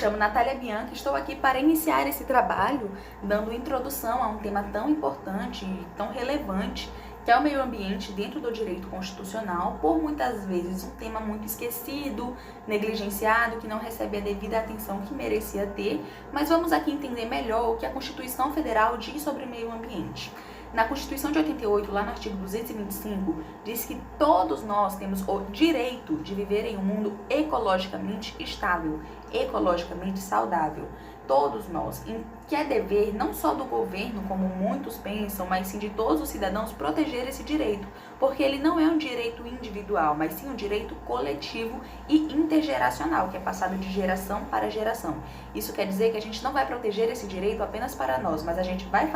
chamo Natália Bianca e estou aqui para iniciar esse trabalho dando introdução a um tema tão importante e tão relevante que é o meio ambiente dentro do direito constitucional, por muitas vezes um tema muito esquecido, negligenciado, que não recebe a devida atenção que merecia ter, mas vamos aqui entender melhor o que a Constituição Federal diz sobre meio ambiente. Na Constituição de 88, lá no artigo 225, diz que todos nós temos o direito de viver em um mundo ecologicamente estável, ecologicamente saudável. Todos nós, que é dever não só do governo, como muitos pensam, mas sim de todos os cidadãos proteger esse direito, porque ele não é um direito individual, mas sim um direito coletivo e intergeracional, que é passado de geração para geração. Isso quer dizer que a gente não vai proteger esse direito apenas para nós, mas a gente vai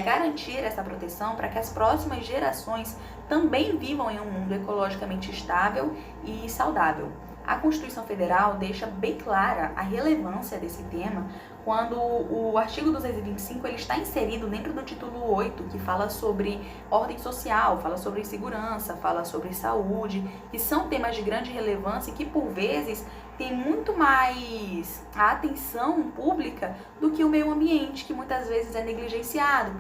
garantir essa proteção para que as próximas gerações também vivam em um mundo ecologicamente estável e saudável. A Constituição Federal deixa bem clara a relevância desse tema quando o artigo 225 ele está inserido dentro do título 8, que fala sobre ordem social, fala sobre segurança, fala sobre saúde, que são temas de grande relevância e que, por vezes, tem muito mais a atenção pública do que o meio ambiente, que muitas vezes é negligenciado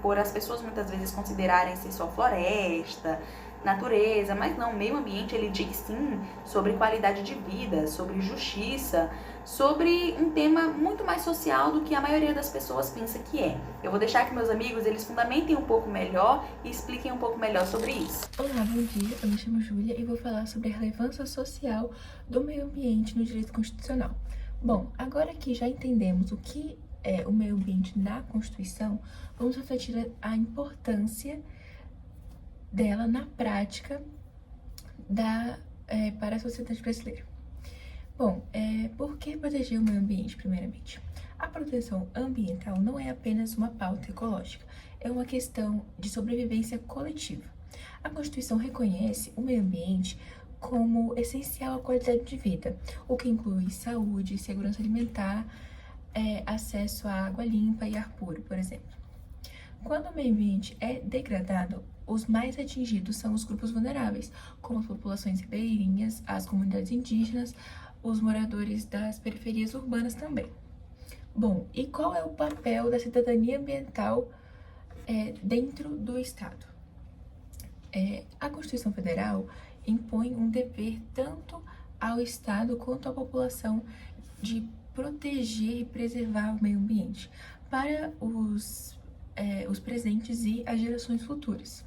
por as pessoas muitas vezes considerarem ser só floresta, natureza, mas não, o meio ambiente ele diz sim sobre qualidade de vida, sobre justiça, sobre um tema muito mais social do que a maioria das pessoas pensa que é. Eu vou deixar que meus amigos eles fundamentem um pouco melhor e expliquem um pouco melhor sobre isso. Olá, bom dia, eu me chamo Júlia e vou falar sobre a relevância social do meio ambiente no direito constitucional. Bom, agora que já entendemos o que é o meio ambiente na Constituição, vamos refletir a importância dela na prática para a sociedade brasileira. Bom, por que proteger o meio ambiente, primeiramente? A proteção ambiental não é apenas uma pauta ecológica, é uma questão de sobrevivência coletiva. A Constituição reconhece o meio ambiente como essencial à qualidade de vida, o que inclui saúde, segurança alimentar, acesso à água limpa e ar puro, por exemplo. Quando o meio ambiente é degradado, os mais atingidos são os grupos vulneráveis, como as populações ribeirinhas, as comunidades indígenas, os moradores das periferias urbanas também. Bom, e qual é o papel da cidadania ambiental dentro do Estado? A Constituição Federal impõe um dever tanto ao Estado quanto à população de proteger e preservar o meio ambiente para os presentes e as gerações futuras.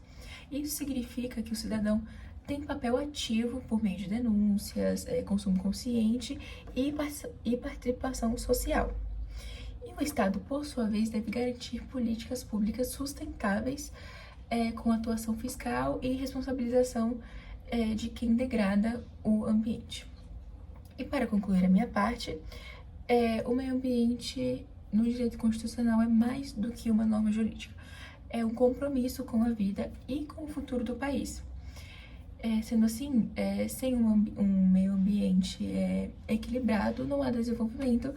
Isso significa que o cidadão tem papel ativo por meio de denúncias, consumo consciente e participação social. E o Estado, por sua vez, deve garantir políticas públicas sustentáveis com atuação fiscal e responsabilização de quem degrada o ambiente. E para concluir a minha parte, o meio ambiente no direito constitucional é mais do que uma norma jurídica. É um compromisso com a vida e com o futuro do país. Sendo assim, sem um meio ambiente equilibrado, não há desenvolvimento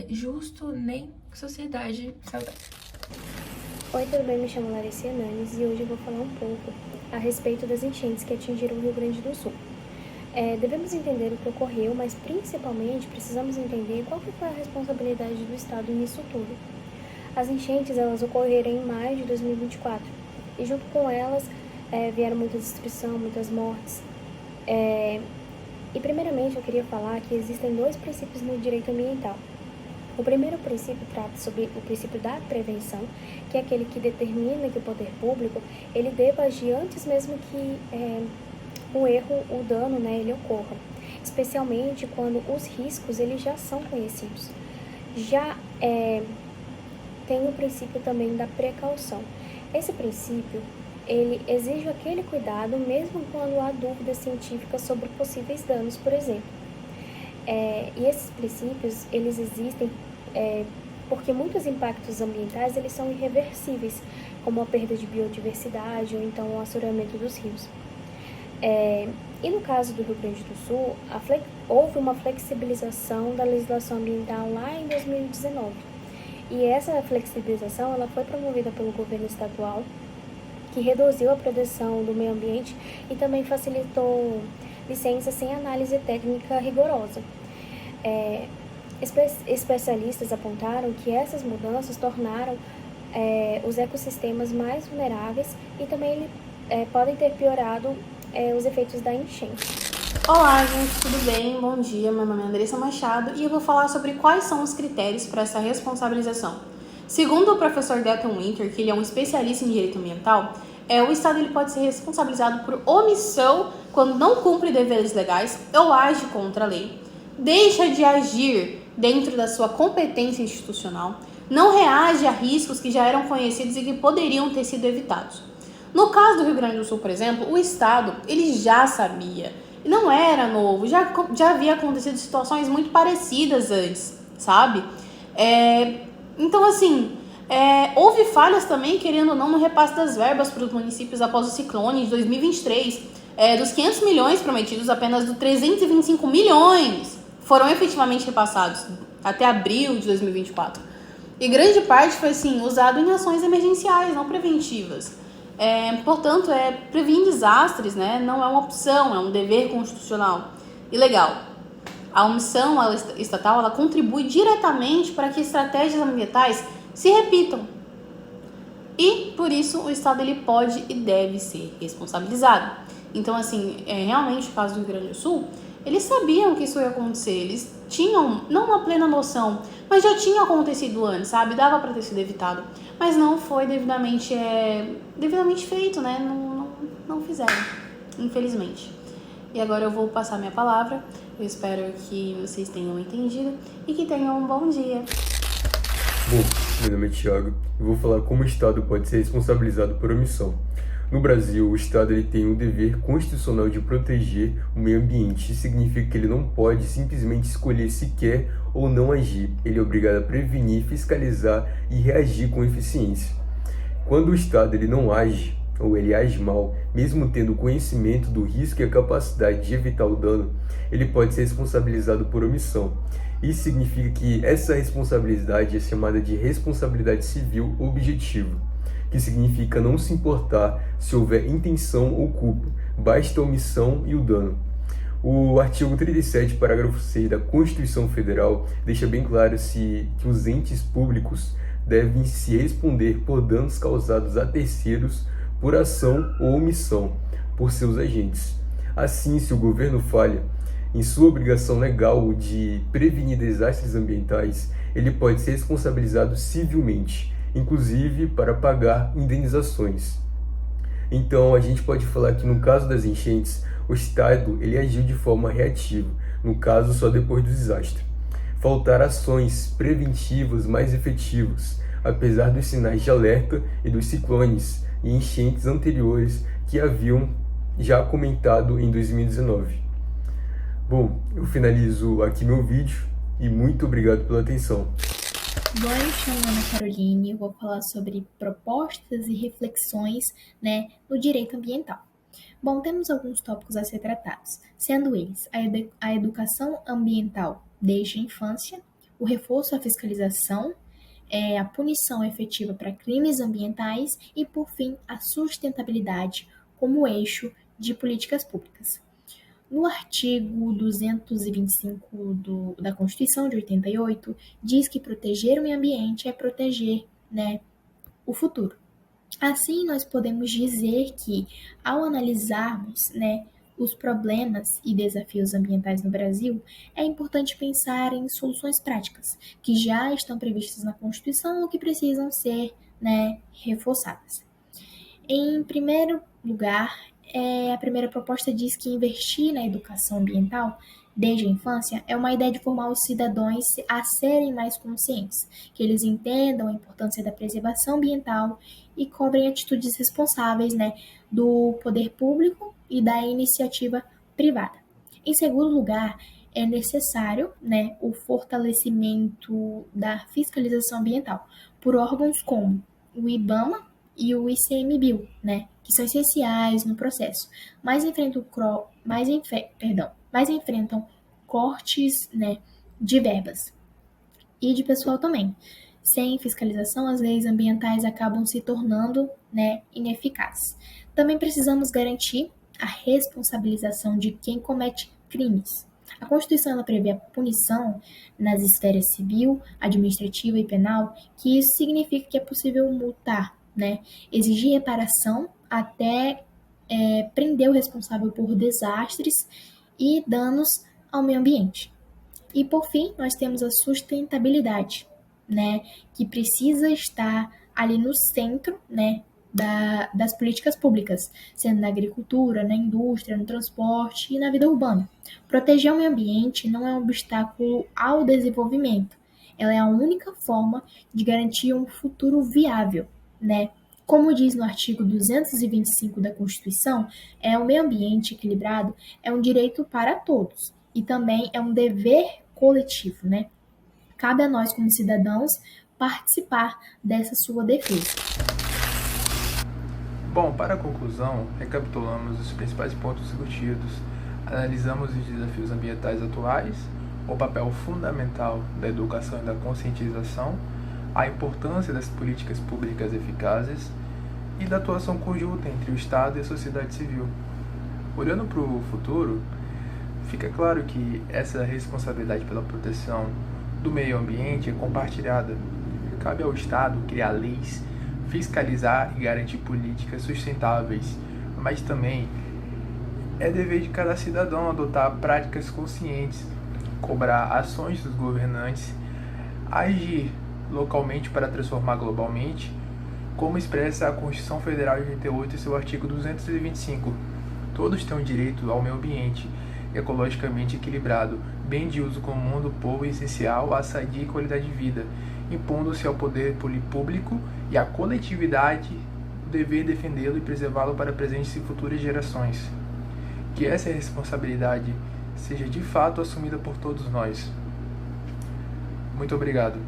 justo nem sociedade saudável. Oi, tudo bem? Me chamo Larissa Hernandes e hoje eu vou falar um pouco a respeito das enchentes que atingiram o Rio Grande do Sul. Devemos entender o que ocorreu, mas principalmente precisamos entender qual que foi a responsabilidade do Estado nisso tudo. As enchentes elas ocorreram em maio de 2024 e junto com elas vieram muita destruição, muitas mortes. E primeiramente eu queria falar que existem dois princípios no direito ambiental. O primeiro princípio trata sobre o princípio da prevenção, que é aquele que determina que o poder público ele deva agir antes mesmo que o erro, o dano, ele ocorra, especialmente quando os riscos eles já são conhecidos. Já tem o princípio também da precaução. Esse princípio ele exige aquele cuidado mesmo quando há dúvidas científicas sobre possíveis danos, por exemplo. E esses princípios eles existem porque muitos impactos ambientais eles são irreversíveis, como a perda de biodiversidade ou então o assoreamento dos rios. E no caso do Rio Grande do Sul, houve uma flexibilização da legislação ambiental lá em 2019. E essa flexibilização ela foi promovida pelo governo estadual, que reduziu a proteção do meio ambiente e também facilitou licenças sem análise técnica rigorosa. Especialistas apontaram que essas mudanças tornaram os ecossistemas mais vulneráveis e também podem ter piorado os efeitos da enchente. Olá, gente, tudo bem? Bom dia, meu nome é Andressa Machado e eu vou falar sobre quais são os critérios para essa responsabilização. Segundo o professor Delton Winter, que ele é um especialista em direito ambiental, o Estado ele pode ser responsabilizado por omissão quando não cumpre deveres legais ou age contra a lei, deixa de agir dentro da sua competência institucional, não reage a riscos que já eram conhecidos e que poderiam ter sido evitados. No caso do Rio Grande do Sul, por exemplo, o Estado ele já sabia, não era novo, já havia acontecido situações muito parecidas antes, sabe? Então, assim, houve falhas também, querendo ou não, no repasse das verbas para os municípios após o ciclone de 2023. Dos 500 milhões prometidos, apenas 325 milhões foram efetivamente repassados até abril de 2024. E grande parte foi, assim, usado em ações emergenciais, não preventivas. Portanto, prevenir desastres, né, não é uma opção, é um dever constitucional e legal. A omissão estatal ela contribui diretamente para que estratégias ambientais se repitam. E, por isso, o Estado ele pode e deve ser responsabilizado. Então, assim, realmente, no caso do Rio Grande do Sul, eles sabiam que isso ia acontecer, eles tinham, não uma plena noção, mas já tinha acontecido antes, sabe? Dava para ter sido evitado, mas não foi devidamente feito, né? Não fizeram, infelizmente. E agora eu vou passar minha palavra, eu espero que vocês tenham entendido e que tenham um bom dia. Bom, meu nome é Thiago e vou falar como o Estado pode ser responsabilizado por omissão. No Brasil, o Estado ele tem o dever constitucional de proteger o meio ambiente. Isso significa que ele não pode simplesmente escolher se quer ou não agir. Ele é obrigado a prevenir, fiscalizar e reagir com eficiência. Quando o Estado ele não age, ou ele age mal, mesmo tendo conhecimento do risco e a capacidade de evitar o dano, ele pode ser responsabilizado por omissão. Isso significa que essa responsabilidade é chamada de responsabilidade civil objetiva, que significa não se importar se houver intenção ou culpa, basta a omissão e o dano. O artigo 37, parágrafo 6 da Constituição Federal deixa bem claro que os entes públicos devem se responder por danos causados a terceiros por ação ou omissão por seus agentes. Assim, se o governo falha em sua obrigação legal de prevenir desastres ambientais, ele pode ser responsabilizado civilmente, inclusive para pagar indenizações. Então, a gente pode falar que no caso das enchentes, o Estado ele agiu de forma reativa, no caso só depois do desastre. Faltaram ações preventivas mais efetivas, apesar dos sinais de alerta e dos ciclones e enchentes anteriores que haviam já comentado em 2019. Bom, eu finalizo aqui meu vídeo e muito obrigado pela atenção. Bom, eu me chamo Ana Caroline e vou falar sobre propostas e reflexões, no direito ambiental. Bom, temos alguns tópicos a ser tratados, sendo eles a educação ambiental desde a infância, o reforço à fiscalização, a punição efetiva para crimes ambientais e, por fim, a sustentabilidade como eixo de políticas públicas. No artigo 225 da Constituição de 88, diz que proteger o meio ambiente é proteger, o futuro. Assim, nós podemos dizer que, ao analisarmos, os problemas e desafios ambientais no Brasil, é importante pensar em soluções práticas, que já estão previstas na Constituição ou que precisam ser, reforçadas. Em primeiro lugar, a primeira proposta diz que investir na educação ambiental desde a infância é uma ideia de formar os cidadãos a serem mais conscientes, que eles entendam a importância da preservação ambiental e cobrem atitudes responsáveis, do poder público e da iniciativa privada. Em segundo lugar, é necessário, o fortalecimento da fiscalização ambiental por órgãos como o IBAMA e o ICMBio, que são essenciais no processo, mas enfrentam cortes, de verbas e de pessoal também. Sem fiscalização, as leis ambientais acabam se tornando, ineficazes. Também precisamos garantir a responsabilização de quem comete crimes. A Constituição ela prevê a punição nas esferas civil, administrativa e penal, que isso significa que é possível multar, né, exigir reparação até prender o responsável por desastres e danos ao meio ambiente. E por fim, nós temos a sustentabilidade, né, que precisa estar ali no centro, né, das políticas públicas, sendo na agricultura, na indústria, no transporte e na vida urbana. Proteger o meio ambiente não é um obstáculo ao desenvolvimento, ela é a única forma de garantir um futuro viável, né? Como diz no artigo 225 da Constituição, o meio ambiente equilibrado é um direito para todos e também é um dever coletivo, né? Cabe a nós, como cidadãos, participar dessa sua defesa. Bom, para a conclusão, recapitulamos os principais pontos discutidos, analisamos os desafios ambientais atuais, o papel fundamental da educação e da conscientização, a importância das políticas públicas eficazes e da atuação conjunta entre o Estado e a sociedade civil. Olhando para o futuro, fica claro que essa responsabilidade pela proteção do meio ambiente é compartilhada. Cabe ao Estado criar leis, fiscalizar e garantir políticas sustentáveis, mas também é dever de cada cidadão adotar práticas conscientes, cobrar ações dos governantes, agir localmente para transformar globalmente, como expressa a Constituição Federal de 88 em seu artigo 225. Todos têm o direito ao meio ambiente ecologicamente equilibrado, bem de uso comum do povo e essencial à sadia e qualidade de vida, impondo-se ao poder público e à coletividade o dever de defendê-lo e preservá-lo para presentes e futuras gerações. Que essa responsabilidade seja de fato assumida por todos nós. Muito obrigado.